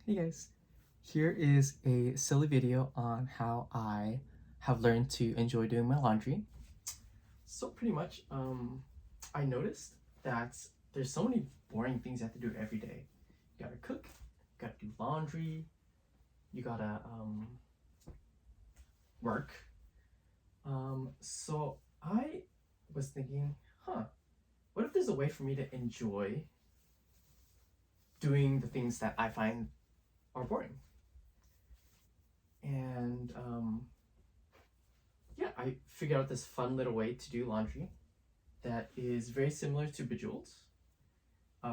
Hey guys, here is a silly video on how I have learned to enjoy doing my laundry. So pretty much, I noticed that there's so many boring things you have to do every day. You gotta cook, you gotta do laundry, you gotta work. So I was thinking, what if there's a way for me to enjoy doing the things that I find are boring? And yeah, I figured out this fun little way to do laundry that is very similar to Bejeweled.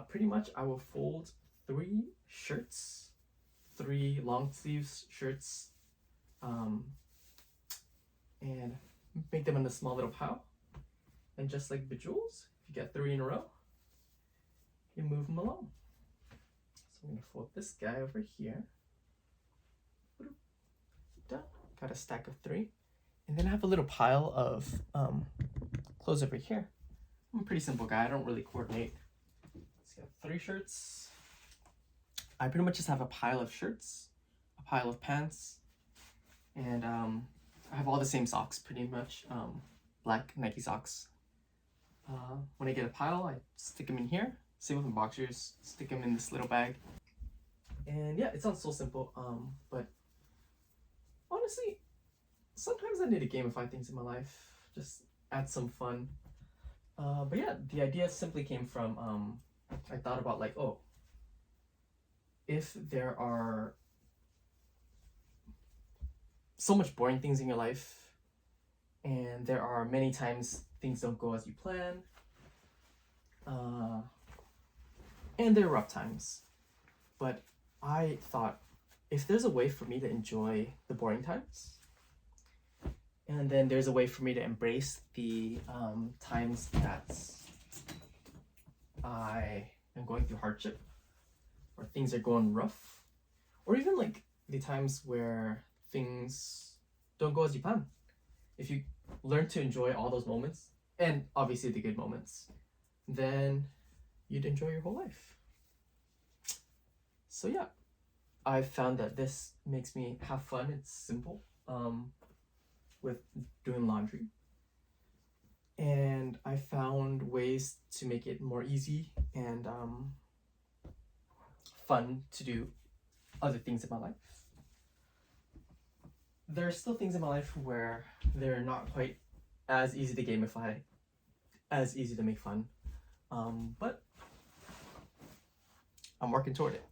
Pretty much, I will fold 3 shirts, 3 long sleeves shirts, and make them in a small little pile. And just like Bejeweled, if you get 3 in a row, you move them along. So I'm gonna fold this guy over here. Done. Got a stack of 3. And then I have a little pile of clothes over here. I'm a pretty simple guy. I don't really coordinate. So got 3 shirts. I pretty much just have a pile of shirts, a pile of pants, and I have all the same socks pretty much. Black Nike socks. When I get a pile, I stick them in here. Same with my boxers. Stick them in this little bag. And yeah, it sounds so simple, but honestly, sometimes I need to gamify things in my life, just add some fun. But yeah, the idea simply came from, I thought about like, oh, if there are so much boring things in your life, and there are many times things don't go as you plan, and there are rough times, but I thought, if there's a way for me to enjoy the boring times, and then there's a way for me to embrace the times that I am going through hardship, or things are going rough, or even like the times where things don't go as you plan. If you learn to enjoy all those moments, and obviously the good moments, then you'd enjoy your whole life. So yeah, I've found that this makes me have fun. It's simple. With doing laundry, and I found ways to make it more easy and fun to do other things in my life. There are still things in my life where they're not quite as easy to gamify, as easy to make fun, but I'm working toward it.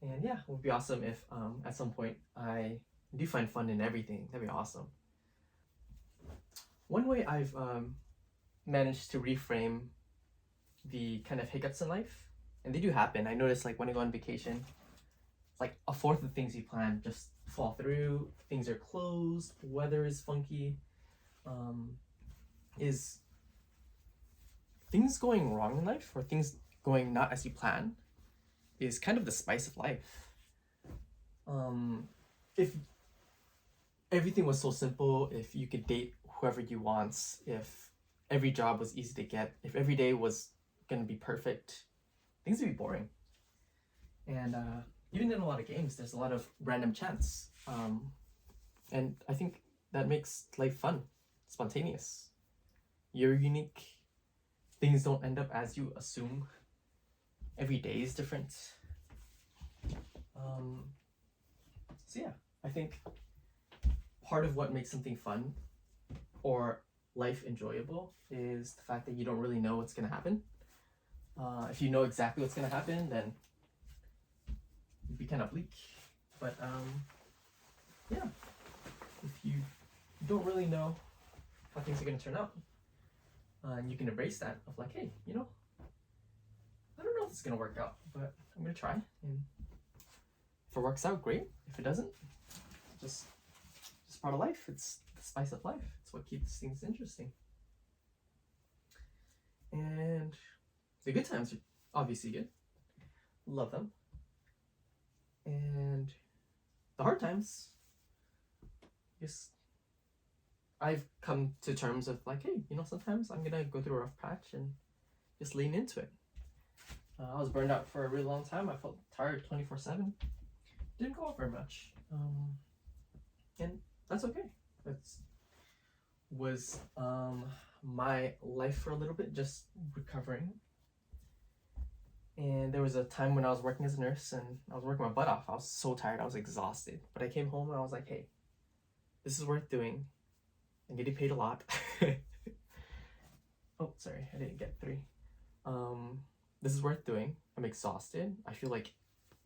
And yeah, it would be awesome if at some point I do find fun in everything. That'd be awesome. One way I've managed to reframe the kind of hiccups in life, and they do happen. I notice like when I go on vacation, like 1/4 of the things you plan just fall through. Things are closed. Weather is funky. Is things going wrong in life, or things going not as you plan, is kind of the spice of life. If everything was so simple, if you could date whoever you want, if every job was easy to get, if every day was gonna be perfect, things would be boring. And even in a lot of games, there's a lot of random chance. And I think that makes life fun, spontaneous. You're unique. Things don't end up as you assume. Every day is different. So yeah, I think part of what makes something fun or life enjoyable is the fact that you don't really know what's going to happen. If you know exactly what's going to happen, then it'd be kind of bleak. But yeah, if you don't really know how things are going to turn out, and you can embrace that of like, hey, I don't know if it's going to work out, but I'm going to try. And if it works out, great. If it doesn't, just part of life. It's the spice of life. It's what keeps things interesting. And the good times are obviously good. Love them. And the hard times, just I've come to terms with like, hey, sometimes I'm gonna go through a rough patch and just lean into it. I was burned out for a really long time. I felt tired 24/7. Didn't go out very much. And that's okay. That's was my life for a little bit, just recovering. And there was a time when I was working as a nurse and I was working my butt off. I was so tired, I was exhausted. But I came home and I was like, hey, this is worth doing. I'm getting paid a lot. Oh, sorry, I didn't get 3. This is worth doing. I'm exhausted. I feel like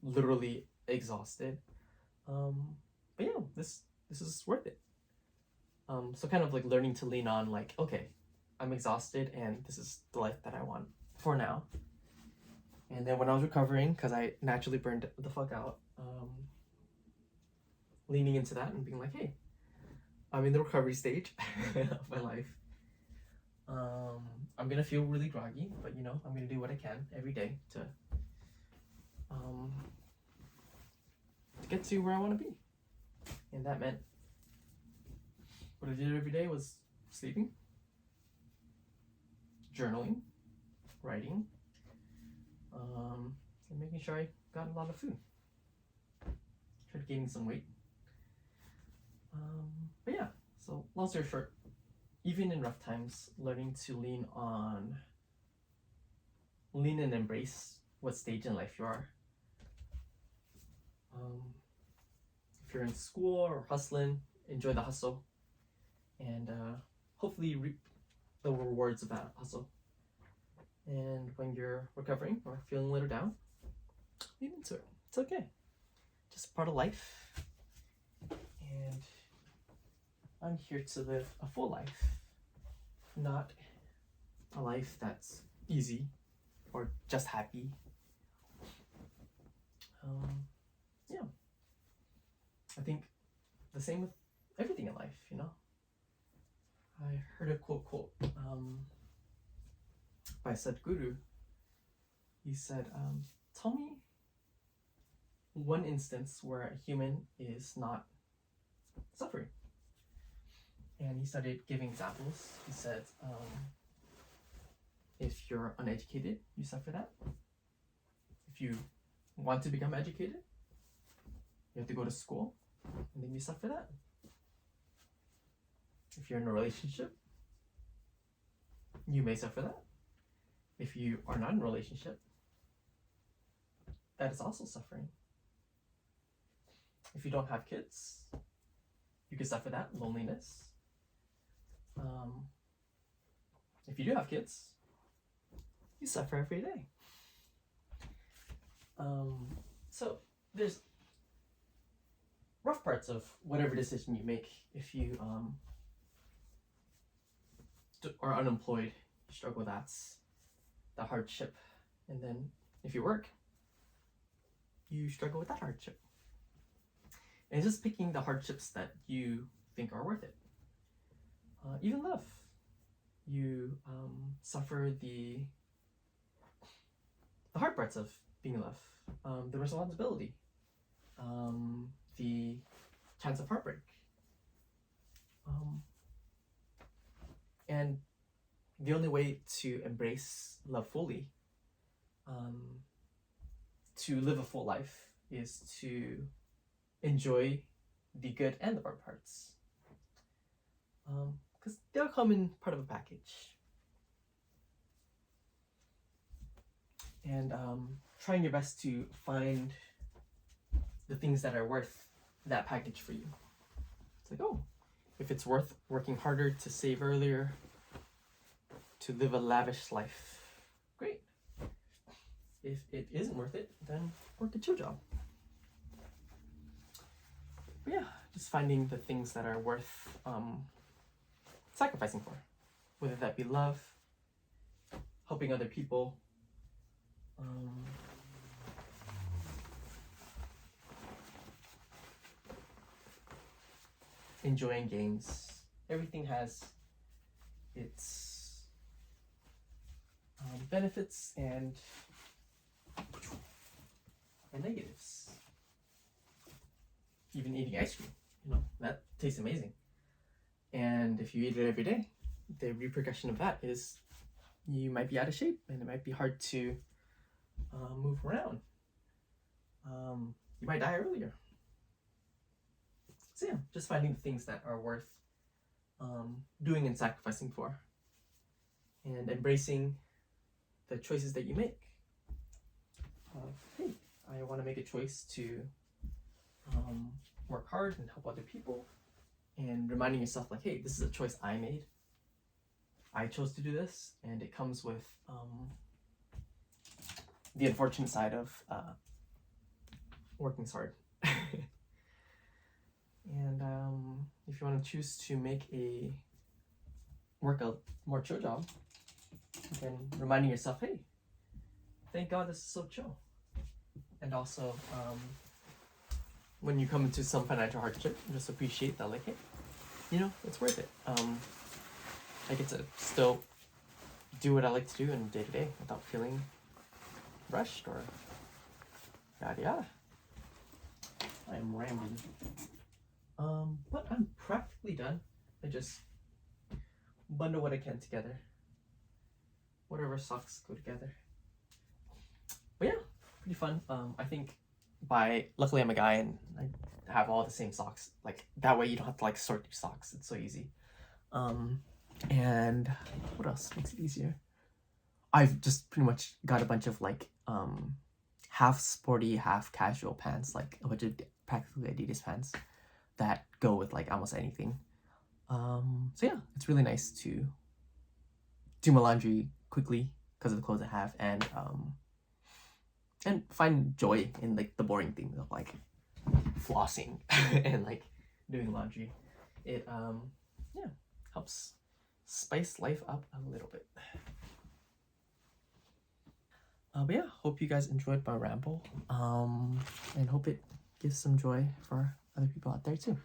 literally exhausted. But yeah, this is worth it. So kind of like learning to lean on like, okay, I'm exhausted and this is the life that I want for now. And then when I was recovering, because I naturally burned the fuck out, leaning into that and being like, hey, I'm in the recovery stage of my life. I'm gonna feel really groggy, but you know, I'm gonna do what I can every day to get to where I want to be. And that meant what I did every day was sleeping, journaling, writing, and making sure I got a lot of food. Tried gaining some weight. But yeah, so long story short, even in rough times, learning to lean and embrace what stage in life you are. If you're in school or hustling, enjoy the hustle, and hopefully reap the rewards of that hustle. And when you're recovering or feeling a little down, lean into it. It's okay. Just part of life. And I'm here to live a full life, not a life that's easy or just happy. Yeah. I think the same with everything in life, you know. I heard a quote by Sadhguru. He said, tell me one instance where a human is not suffering. And he started giving examples. He said, if you're uneducated, you suffer that. If you want to become educated, you have to go to school, and then you suffer that. If you're in a relationship, you may suffer that. If you are not in a relationship, that is also suffering. If you don't have kids, you can suffer that, loneliness. If you do have kids, you suffer every day. So there's rough parts of whatever decision you make. If you are unemployed, you struggle, that's the hardship. And then if you work, you struggle with that hardship. And it's just picking the hardships that you think are worth it. Even love, you suffer the hard parts of being in love, the responsibility, the chance of heartbreak, and the only way to embrace love fully, to live a full life, is to enjoy the good and the bad parts, because they'll come in part of a package. And trying your best to find the things that are worth that package for you. It's like, oh, if it's worth working harder to save earlier, to live a lavish life, great. If it isn't worth it, then work a chill job. But yeah, just finding the things that are worth sacrificing for, whether that be love, helping other people, enjoying games. Everything has its benefits and negatives. Even eating ice cream, you know, that tastes amazing. And if you eat it every day, the repercussion of that is you might be out of shape, and it might be hard to move around. You might die earlier. So yeah, just finding the things that are worth doing and sacrificing for, and embracing the choices that you make. Hey, I want to make a choice to work hard and help other people, and reminding yourself like, hey, this is a choice I made. I chose to do this, and it comes with the unfortunate side of working hard. And if you want to choose to make work a more chill job, then reminding yourself, hey, thank God this is so chill. And also, when you come into some financial hardship, just appreciate that, like, hey, you know, it's worth it. I get to still do what I like to do in day to day without feeling rushed or yada yada. I am rambling. But I'm practically done. I just bundle what I can together. Whatever socks go together. But yeah, pretty fun. I think luckily I'm a guy and I have all the same socks. Like that way you don't have to like sort your socks. It's so easy. And what else makes it easier? I've just pretty much got a bunch of like half sporty, half casual pants, like a bunch of practically Adidas pants that go with like almost anything. So yeah, it's really nice to do my laundry quickly because of the clothes I have, and find joy in like the boring things of like flossing and like doing laundry. It yeah, helps spice life up a little bit. But yeah, hope you guys enjoyed my ramble, and hope it gives some joy for other people out there too.